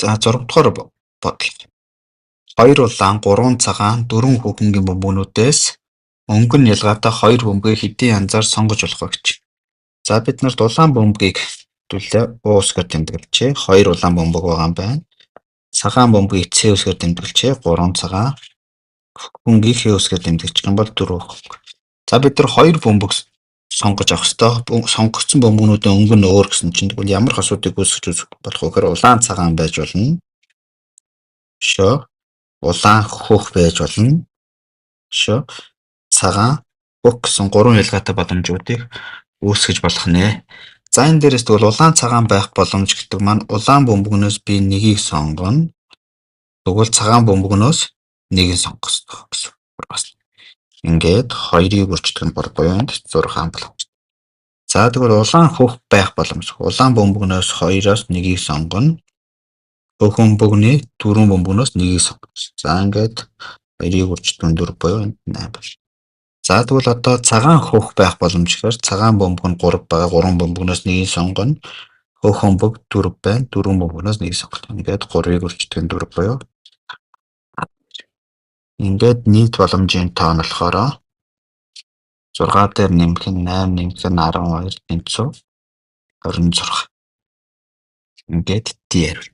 За 6 дугаар бодол. 2 улаан, 3 цагаан, 4 хүүхэнгийн бөмбөгнүүдээс өнгөн ялгаатай 2 бөмбөгийг хэдийн янзаар сонгож болох вэ гэж. За бид нарт улаан бөмбөгийг төлөө U усгаар тэмдэглэжээ. 2 улаан бөмбөг байгаа юм байна. Цагаан бөмбөгийг C усгаар тэмдэглэжээ. 3 цагаан. Хүүхэнгийг H усгаар тэмдэглэж юм бол 4 хүүхэнг. За бид нар 2 бөмбөг сонгож авах ёстой. Сонгогдсон бөмбөгнүүдийн өнгө нь өөр гэсэн чинь тэгвэл ямар асуудыг үүсгэж болох вэ гэхээр улаан цагаан байж болно. Шөө улаан хөх байж болно. Шөө цагаан хөх гэсэн 3 ялгаатай боломжуудыг үүсгэж болох нэ. За энэ дээрээс тэгвэл улаан цагаан байх боломж гэдэг маань улаан бөмбөгнөөс би нэгийг сонгоно. Тэгвэл цагаан бөмбөгнөөс нэгийг сонгох ёстой гэсэн. Бас ингээд 2-ыг өрчдөг нь буюу энд 6 болох. За тэгвэл улаан хөх байх боломж. Улаан бөмбөгнөөс 2-оос нэгийг сонгоно. Хөх бөмбөгний 4 бөмбөгнөөс нэгийг сонгоно. За ингээд 2-ыг өрчдөг нь 4 буюу энд 8 байна. За тэгвэл одоо цагаан хөх байх боломж гэхээр цагаан бөмбөг нь 3 байгаа. 3 бөмбөгнөөс нэгийг сонгоно. Хөх бөмбөг 4 байна. 4 бөмбөгнөөс нэгийг сонгох. Ингээд 3-ыг өрчдөг нь 4 буюу ингээд нийт боломжийн тоо нь болохоор 6 дээр нэмэх нь 8 нэмэх нь 12 тэнцүү 26. Ингээд D хариулт.